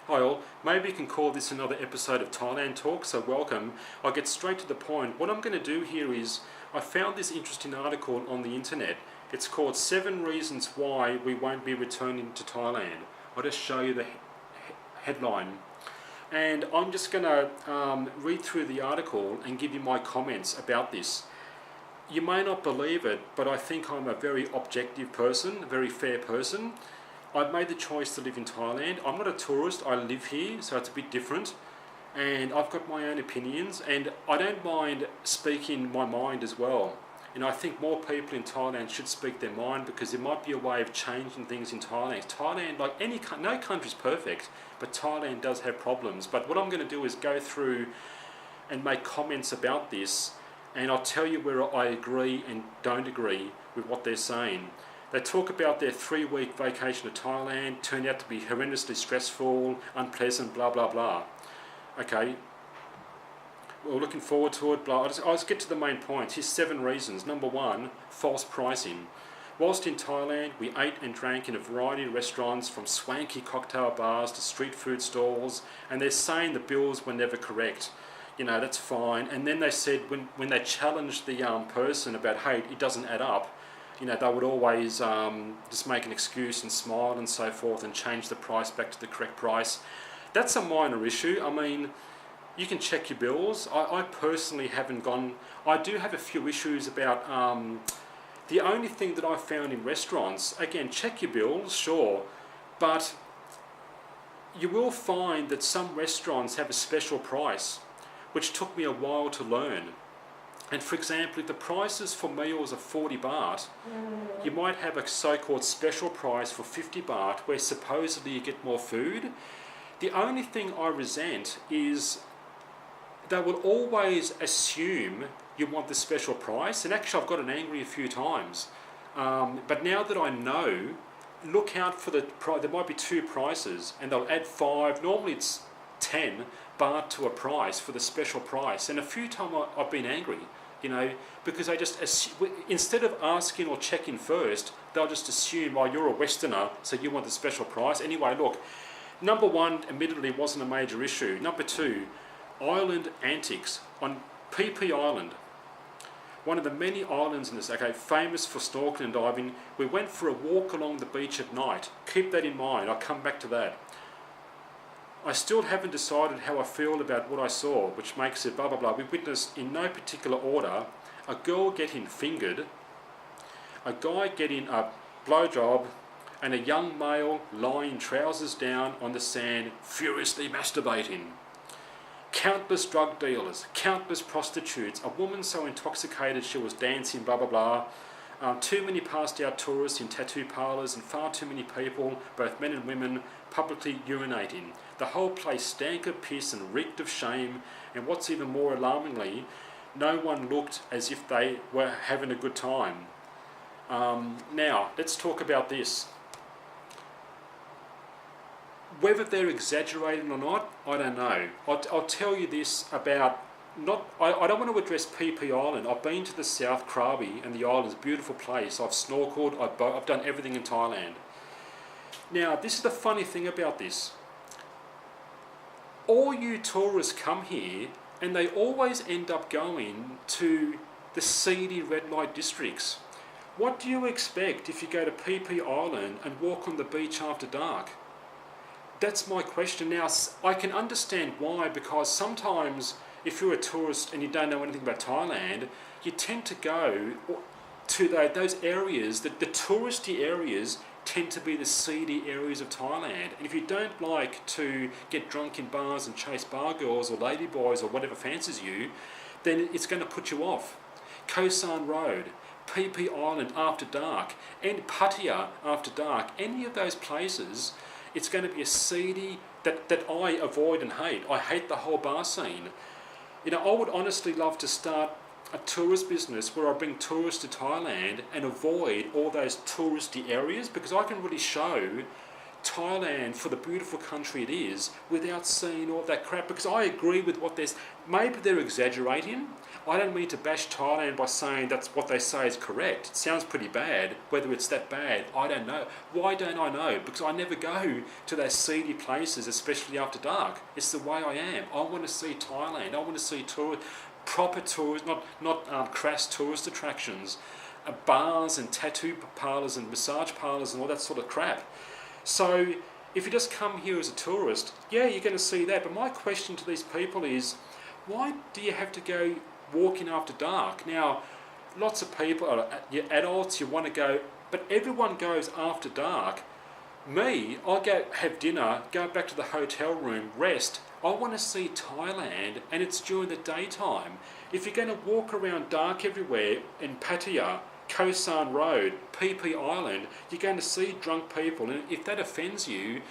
Hi all, maybe you can call this another episode of Thailand Talk, so welcome. I'll get straight to the point. What I'm going to do here is, I found this interesting article on the internet. It's called 7 Reasons Why We Won't Be Returning to Thailand. I'll just show you the headline. And I'm just going to read through the article and give you my comments about this. You may not believe it, but I think I'm a very objective person, a very fair person. I've made the choice to live in Thailand. I'm not a tourist, I live here, so it's a bit different. And I've got my own opinions, and I don't mind speaking my mind as well. And I think more people in Thailand should speak their mind, because there might be a way of changing things in Thailand. Thailand, like no country's perfect, but Thailand does have problems. But what I'm going to do is go through and make comments about this, and I'll tell you where I agree and don't agree with what they're saying. They talk about their 3-week vacation to Thailand, turned out to be horrendously stressful, unpleasant, blah, blah, blah. Okay, we're looking forward to it, blah. I'll just get to the main points. Here's 7 reasons. Number 1, false pricing. Whilst in Thailand, we ate and drank in a variety of restaurants, from swanky cocktail bars to street food stalls, and they're saying the bills were never correct. You know, that's fine. And then they said, when they challenged the person about, hey, it doesn't add up, you know, they would always just make an excuse and smile and so forth and change the price back to the correct price. That's a minor issue. I mean, you can check your bills. I personally haven't gone. I do have a few issues about the only thing that I found in restaurants, again, check your bills, sure, but you will find that some restaurants have a special price, which took me a while to learn. And for example, if the prices for meals are 40 baht, you might have a so-called special price for 50 baht where supposedly you get more food. The only thing I resent is they will always assume you want the special price. And actually I've gotten angry a few times. But now that I know, look out for the price. There might be 2 prices and they'll add 5. Normally it's 10 baht to a price for the special price. And a few times I've been angry. You know, because they just, instead of asking or checking first, they'll just assume, oh, you're a Westerner, so you want the special price. Anyway, look, number 1, admittedly, wasn't a major issue. Number 2, island antics on PP Island. One of the many islands in this, okay, famous for snorkeling and diving. We went for a walk along the beach at night. Keep that in mind, I'll come back to that. I still haven't decided how I feel about what I saw, which makes it blah blah blah. We witnessed, in no particular order, a girl getting fingered, a guy getting a blowjob, and a young male lying trousers down on the sand, furiously masturbating. Countless drug dealers, countless prostitutes, a woman so intoxicated she was dancing, blah blah blah. Too many passed out tourists in tattoo parlours, and far too many people, both men and women, publicly urinating. The whole place stank of piss and reeked of shame, and what's even more alarmingly, no one looked as if they were having a good time. Now, let's talk about this. Whether they're exaggerating or not, I don't know. I'll tell you this about, I don't want to address PP Island. I've been to the South Krabi and the island's a beautiful place. I've snorkeled, I've done everything in Thailand. Now, this is the funny thing about this. All you tourists come here and they always end up going to the seedy red light districts. What do you expect if you go to PP Island and walk on the beach after dark? That's my question. Now, I can understand why, because sometimes if you're a tourist and you don't know anything about Thailand, you tend to go to those areas, the touristy areas tend to be the seedy areas of Thailand. And if you don't like to get drunk in bars and chase bar girls or ladyboys or whatever fancies you, then it's going to put you off. Koh San Road, PP Island after dark, and Pattaya after dark, any of those places, it's going to be a seedy, that I avoid and hate. I hate the whole bar scene. You know, I would honestly love to start a tourist business where I bring tourists to Thailand and avoid all those touristy areas, because I can really show Thailand for the beautiful country it is without seeing all that crap, because I agree with what maybe they're exaggerating. I don't mean to bash Thailand by saying that's what they say is correct. It sounds pretty bad. Whether it's that bad, I don't know. Why don't I know? Because I never go to those seedy places, especially after dark. It's the way I am. I want to see Thailand. I want to see proper tours, not crass tourist attractions, bars and tattoo parlours and massage parlours and all that sort of crap. So if you just come here as a tourist, yeah, you're going to see that. But my question to these people is, why do you have to go walking after dark? Now, lots of people, you're adults, you want to go, but everyone goes after dark. Me, I go have dinner, go back to the hotel room, rest. I want to see Thailand, and it's during the daytime. If you're going to walk around dark everywhere in Pattaya, Koh San Road, PP Island, you're going to see drunk people, and if that offends you,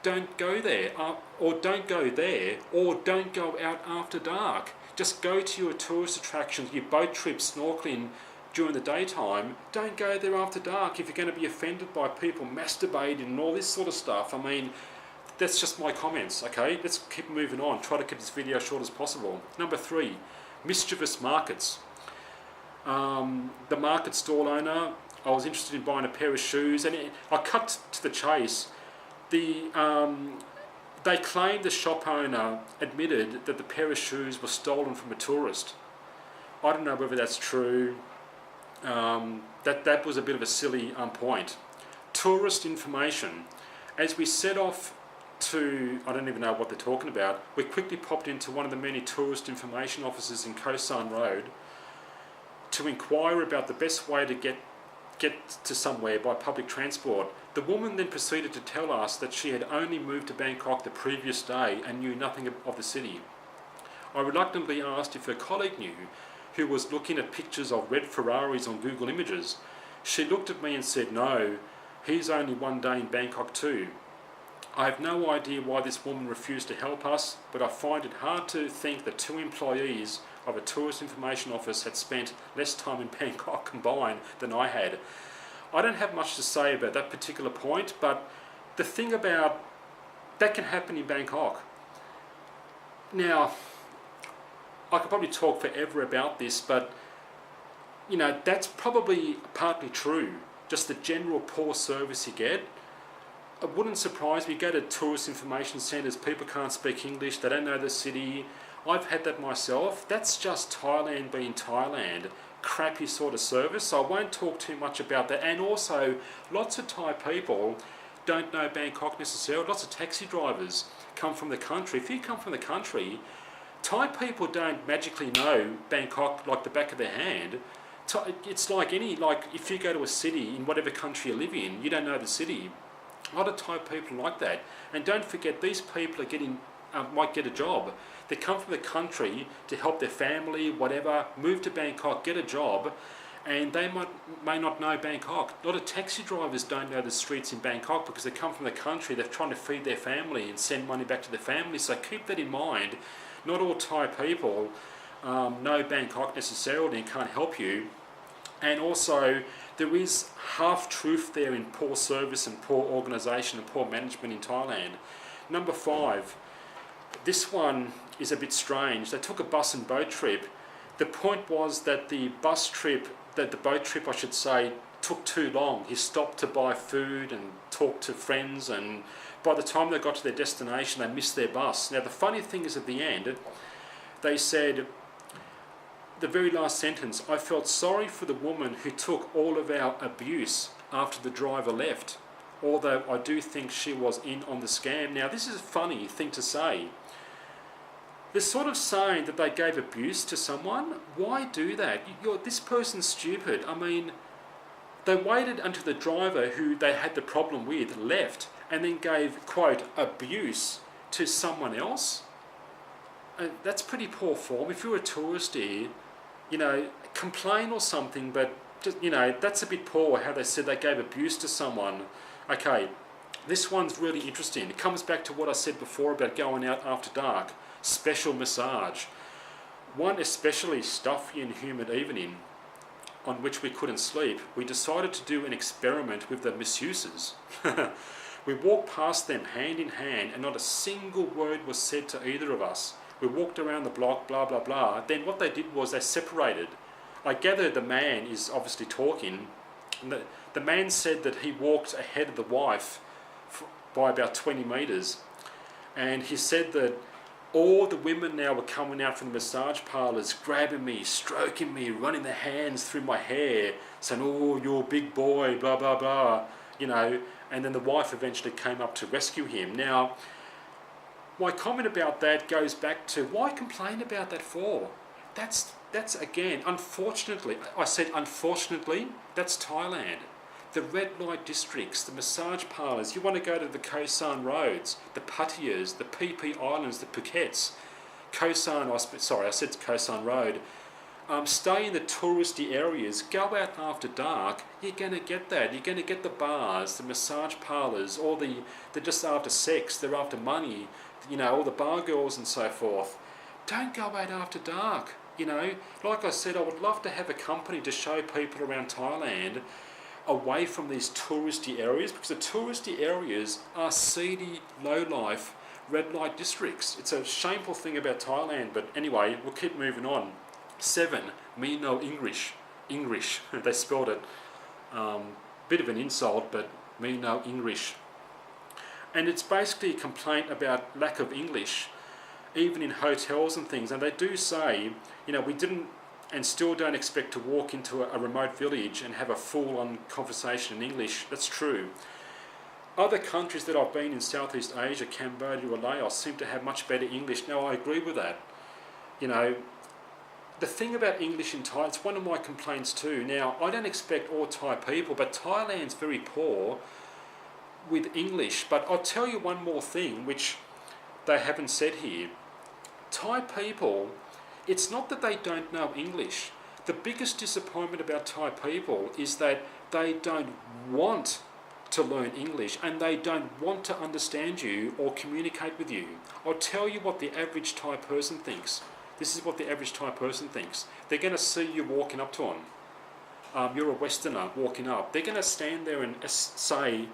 don't go there, or don't go there, or don't go out after dark. Just go to your tourist attractions, your boat trips, snorkeling during the daytime. Don't go there after dark if you're going to be offended by people masturbating and all this sort of stuff. I mean, that's just my comments, okay? Let's keep moving on. Try to keep this video short as possible. Number 3, mischievous markets. The market stall owner, I was interested in buying a pair of shoes, and I cut to the chase. They claimed the shop owner admitted that the pair of shoes were stolen from a tourist. I don't know whether that's true. That was a bit of a silly point. Tourist information. As we set off to, I don't even know what they're talking about, we quickly popped into one of the many tourist information offices in Koh San Road to inquire about the best way to get to somewhere by public transport. The woman then proceeded to tell us that she had only moved to Bangkok the previous day and knew nothing of the city. I reluctantly asked if her colleague knew, who was looking at pictures of red Ferraris on Google Images. She looked at me and said, no, he's only one day in Bangkok too. I have no idea why this woman refused to help us, but I find it hard to think that 2 employees of a tourist information office had spent less time in Bangkok combined than I had. I don't have much to say about that particular point, but the thing about that can happen in Bangkok. Now, I could probably talk forever about this, but you know, that's probably partly true. Just the general poor service you get. It wouldn't surprise me. Go to tourist information centres, people can't speak English, they don't know the city. I've had that myself. That's just Thailand being Thailand. Crappy sort of service. So I won't talk too much about that. And also, lots of Thai people don't know Bangkok necessarily. Lots of taxi drivers come from the country. If you come from the country, Thai people don't magically know Bangkok like the back of their hand. It's like if you go to a city in whatever country you live in, you don't know the city. A lot of Thai people like that. And don't forget, these people are might get a job. They come from the country to help their family, whatever, move to Bangkok, get a job, and they may not know Bangkok. A lot of taxi drivers don't know the streets in Bangkok because they come from the country, they're trying to feed their family and send money back to their family. So keep that in mind. Not all Thai people know Bangkok necessarily and can't help you. And also, there is half-truth there in poor service and poor organisation and poor management in Thailand. Number 5, this one is a bit strange. They took a bus and boat trip. The point was that the boat trip, I should say, took too long. He stopped to buy food and talk to friends, and by the time they got to their destination, they missed their bus. Now, the funny thing is, at the end, they said, the very last sentence, I felt sorry for the woman who took all of our abuse after the driver left, although I do think she was in on the scam. Now, this is a funny thing to say. They're sort of saying that they gave abuse to someone. Why do that? This person's stupid. I mean, they waited until the driver who they had the problem with left and then gave, quote, abuse to someone else. That's pretty poor form. If you're a tourist here, you know, complain or something, but just, you know, that's a bit poor how they said they gave abuse to someone. Okay, this one's really interesting. It comes back to what I said before about going out after dark. Special massage. One especially stuffy and humid evening on which we couldn't sleep, we decided to do an experiment with the masseuses. We walked past them hand in hand and not a single word was said to either of us. We walked around the block, blah, blah, blah. Then what they did was they separated. I gather the man is obviously talking. And the man said that he walked ahead of the wife by about 20 metres. And he said that all the women now were coming out from the massage parlours, grabbing me, stroking me, running their hands through my hair, saying, "Oh, you're a big boy, blah, blah, blah," you know. And then the wife eventually came up to rescue him. Now, my comment about that goes back to, why complain about that for? That's again, unfortunately, I said unfortunately, that's Thailand. The red light districts, the massage parlours, you want to go to the Koh San roads, the Pattayas, the PP Islands, the Phukets, I said Koh San Road. Stay in the touristy areas, go out after dark, you're going to get that. You're going to get the bars, the massage parlours, they're just after sex, they're after money, you know, all the bar girls and so forth. Don't go out after dark, you know. Like I said, I would love to have a company to show people around Thailand away from these touristy areas, because the touristy areas are seedy, low-life, red light districts. It's a shameful thing about Thailand, but anyway, we'll keep moving on. 7, me no English. English, they spelled it. Bit of an insult, but me no English. And it's basically a complaint about lack of English, even in hotels and things. And they do say, you know, we didn't and still don't expect to walk into a remote village and have a full-on conversation in English. That's true. Other countries that I've been in Southeast Asia, Cambodia or Laos, seem to have much better English. Now, I agree with that. You know, the thing about English in Thai, it's one of my complaints too. Now, I don't expect all Thai people, but Thailand's very poor with English. But I'll tell you one more thing, which they haven't said here. Thai people, it's not that they don't know English. The biggest disappointment about Thai people is that they don't want to learn English and they don't want to understand you or communicate with you. I'll tell you what the average Thai person thinks. This is what the average Thai person thinks. They're going to see you walking up to them. You're a Westerner walking up. They're going to stand there and say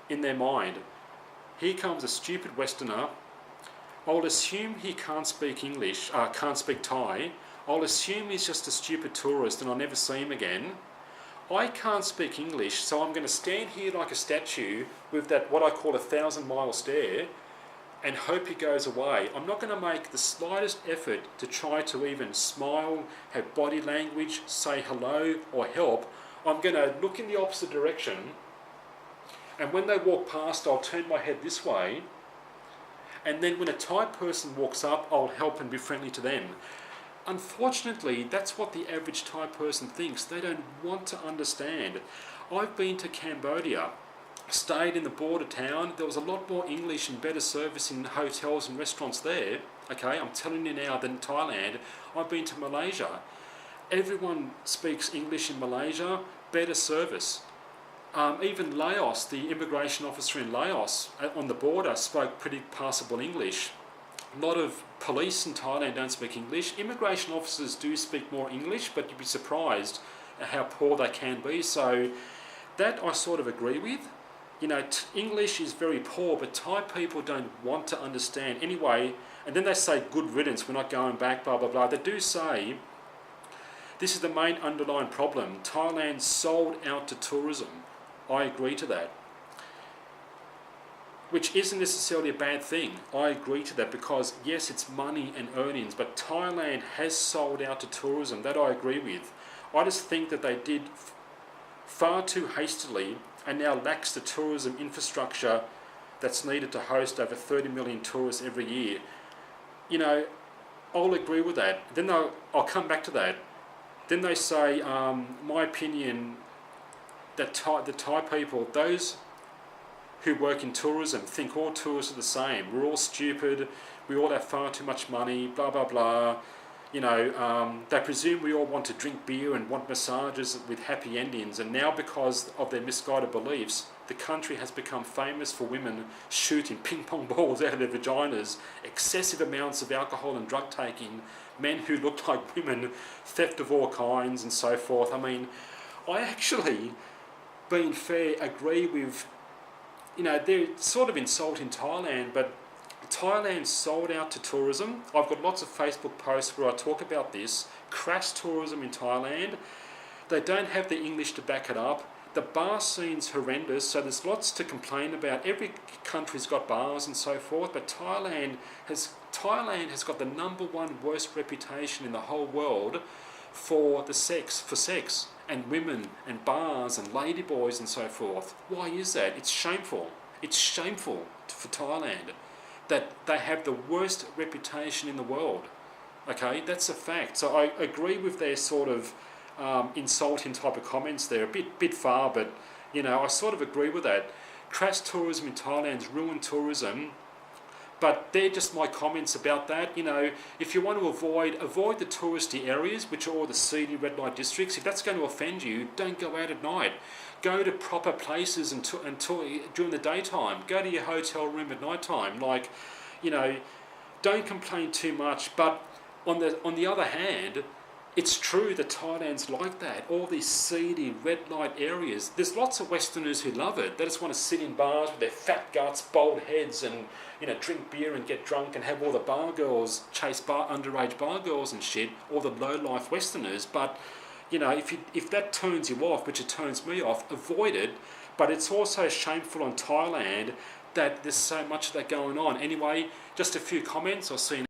in their mind, here comes a stupid Westerner. I'll assume he can't speak English, can't speak Thai. I'll assume he's just a stupid tourist and I'll never see him again. I can't speak English, so I'm going to stand here like a statue with that, what I call, 1,000-mile stare, and hope he goes away. I'm not going to make the slightest effort to try to even smile, have body language, say hello or help. I'm going to look in the opposite direction, and when they walk past, I'll turn my head this way. And then when a Thai person walks up, I'll help and be friendly to them. Unfortunately, that's what the average Thai person thinks. They don't want to understand. I've been to Cambodia, stayed in the border town. There was a lot more English and better service in hotels and restaurants there. Okay, I'm telling you now, than Thailand. I've been to Malaysia. Everyone speaks English in Malaysia, better service. Even Laos, the immigration officer in Laos on the border spoke pretty passable English. A lot of police in Thailand don't speak English. Immigration officers do speak more English, but you'd be surprised at how poor they can be. So that I sort of agree with. You know, English is very poor, but Thai people don't want to understand anyway. And then they say, good riddance, we're not going back, blah, blah, blah. They do say, this is the main underlying problem. Thailand sold out to tourism. I agree to that. Which isn't necessarily a bad thing. I agree to that because, yes, it's money and earnings, but Thailand has sold out to tourism. That I agree with. I just think that they did far too hastily and now lacks the tourism infrastructure that's needed to host over 30 million tourists every year. You know, I'll agree with that. Then I'll come back to that. Then they say, my opinion, that the Thai people, those who work in tourism, think all tourists are the same. We're all stupid. We all have far too much money, blah, blah, blah. You know, they presume we all want to drink beer and want massages with happy endings. And now because of their misguided beliefs, the country has become famous for women shooting ping pong balls out of their vaginas, excessive amounts of alcohol and drug taking, men who look like women, theft of all kinds and so forth. I mean, I actually, being fair, agree with they're sort of insulting Thailand, but Thailand sold out to tourism. I've got lots of Facebook posts where I talk about this. Crash tourism in Thailand. They don't have the English to back it up. The bar scene's horrendous, so there's lots to complain about. Every country's got bars and so forth, but Thailand has got the #1 worst reputation in the whole world for sex and women and bars and ladyboys and so forth. Why is that? It's shameful. It's shameful for Thailand that they have the worst reputation in the world. Okay, that's a fact. So I agree with their sort of insulting type of comments there. A bit far, but I sort of agree with that. Crash tourism in Thailand's ruined tourism. But they're just my comments about that. If you want to avoid the touristy areas, which are all the seedy red light districts, if that's going to offend you, don't go out at night. Go to proper places during the daytime. Go to your hotel room at night time. Don't complain too much. But on the other hand, it's true that Thailand's like that. All these seedy red light areas. There's lots of Westerners who love it. They just want to sit in bars with their fat guts, bald heads, and drink beer and get drunk and have all the bar girls chase underage bar girls and shit. All the low life Westerners. But if that turns you off, which it turns me off, avoid it. But it's also shameful on Thailand that there's so much of that going on. Anyway, just a few comments. I'll see you.